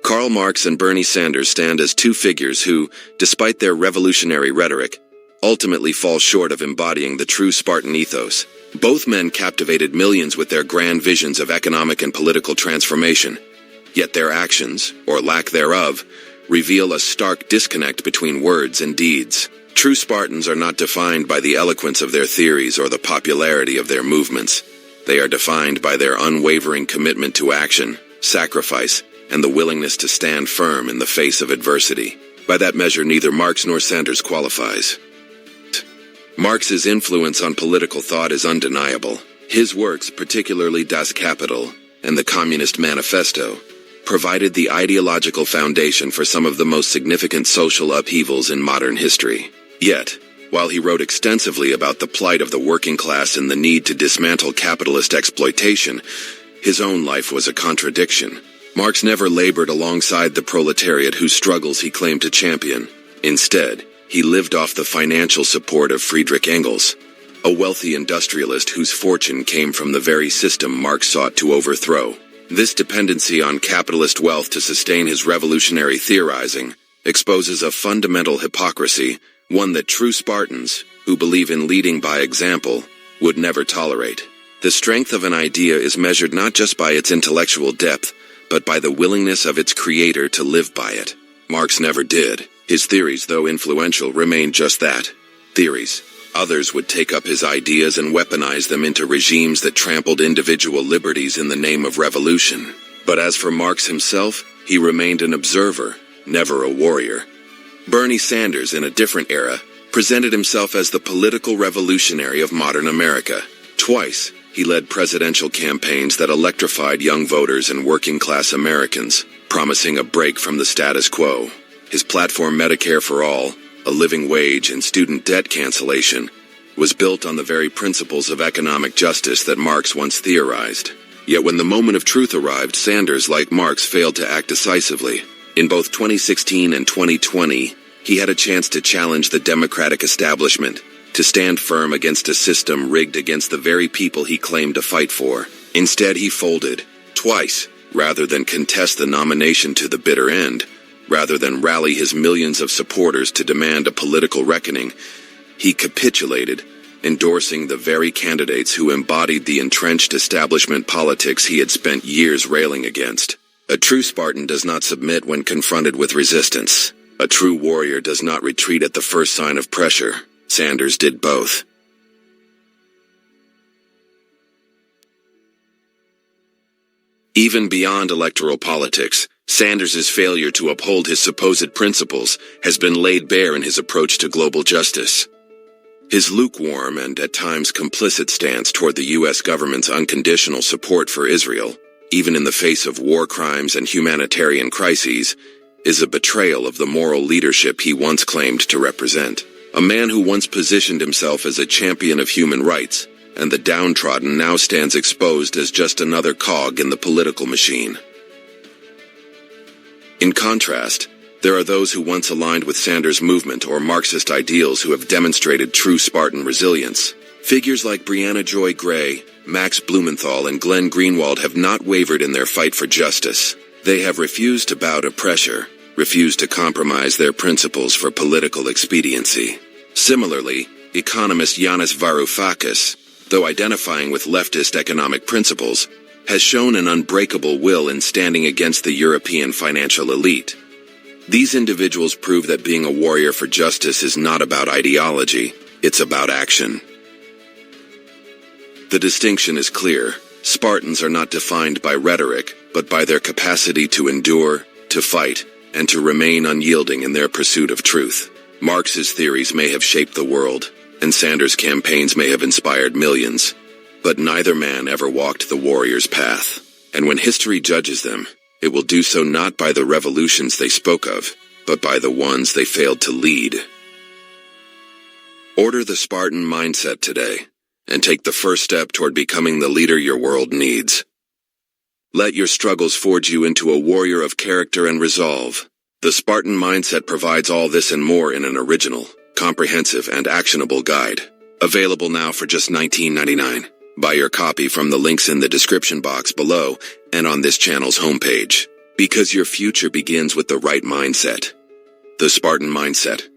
Karl Marx and Bernie Sanders stand as two figures who, despite their revolutionary rhetoric, ultimately fall short of embodying the true Spartan ethos. Both men captivated millions with their grand visions of economic and political transformation, yet their actions, or lack thereof, reveal a stark disconnect between words and deeds. True Spartans are not defined by the eloquence of their theories or the popularity of their movements. They are defined by their unwavering commitment to action, sacrifice, and the willingness to stand firm in the face of adversity. By that measure, neither Marx nor Sanders qualifies. Marx's influence on political thought is undeniable. His works, particularly Das Kapital and the Communist Manifesto, provided the ideological foundation for some of the most significant social upheavals in modern history. Yet, while he wrote extensively about the plight of the working class and the need to dismantle capitalist exploitation, his own life was a contradiction. Marx never labored alongside the proletariat whose struggles he claimed to champion. Instead, he lived off the financial support of Friedrich Engels, a wealthy industrialist whose fortune came from the very system Marx sought to overthrow. This dependency on capitalist wealth to sustain his revolutionary theorizing exposes a fundamental hypocrisy, one that true Spartans, who believe in leading by example, would never tolerate. The strength of an idea is measured not just by its intellectual depth, but by the willingness of its creator to live by it. Marx never did. His theories, though influential, remained just that, theories. Others would take up his ideas and weaponize them into regimes that trampled individual liberties in the name of revolution. But as for Marx himself, he remained an observer, never a warrior. Bernie Sanders, in a different era, presented himself as the political revolutionary of modern America. Twice, he led presidential campaigns that electrified young voters and working-class Americans, promising a break from the status quo. His platform, Medicare for All, a living wage, and student debt cancellation, was built on the very principles of economic justice that Marx once theorized. Yet when the moment of truth arrived, Sanders, like Marx, failed to act decisively. In both 2016 and 2020, he had a chance to challenge the Democratic establishment, to stand firm against a system rigged against the very people he claimed to fight for. Instead, he folded, twice, rather than contest the nomination to the bitter end. Rather than rally his millions of supporters to demand a political reckoning, he capitulated, endorsing the very candidates who embodied the entrenched establishment politics he had spent years railing against. A true Spartan does not submit when confronted with resistance. A true warrior does not retreat at the first sign of pressure. Sanders did both. Even beyond electoral politics, Sanders' failure to uphold his supposed principles has been laid bare in his approach to global justice. His lukewarm and at times complicit stance toward the U.S. government's unconditional support for Israel, even in the face of war crimes and humanitarian crises, is a betrayal of the moral leadership he once claimed to represent. A man who once positioned himself as a champion of human rights and the downtrodden now stands exposed as just another cog in the political machine. In contrast, there are those who once aligned with Sanders' movement or Marxist ideals who have demonstrated true Spartan resilience. Figures like Brianna Joy Gray, Max Blumenthal, and Glenn Greenwald have not wavered in their fight for justice. They have refused to bow to pressure, refused to compromise their principles for political expediency. Similarly, economist Yanis Varoufakis, though identifying with leftist economic principles, has shown an unbreakable will in standing against the European financial elite. These individuals prove that being a warrior for justice is not about ideology, it's about action. The distinction is clear. Spartans are not defined by rhetoric, but by their capacity to endure, to fight, and to remain unyielding in their pursuit of truth. Marx's theories may have shaped the world, and Sanders' campaigns may have inspired millions, but neither man ever walked the warrior's path. And when history judges them, it will do so not by the revolutions they spoke of, but by the ones they failed to lead. Order the Spartan Mindset today, and take the first step toward becoming the leader your world needs. Let your struggles forge you into a warrior of character and resolve. The Spartan Mindset provides all this and more in an original, comprehensive, and actionable guide. Available now for just $19.99. Buy your copy from the links in the description box below and on this channel's homepage. Because your future begins with the right mindset. The Spartan Mindset.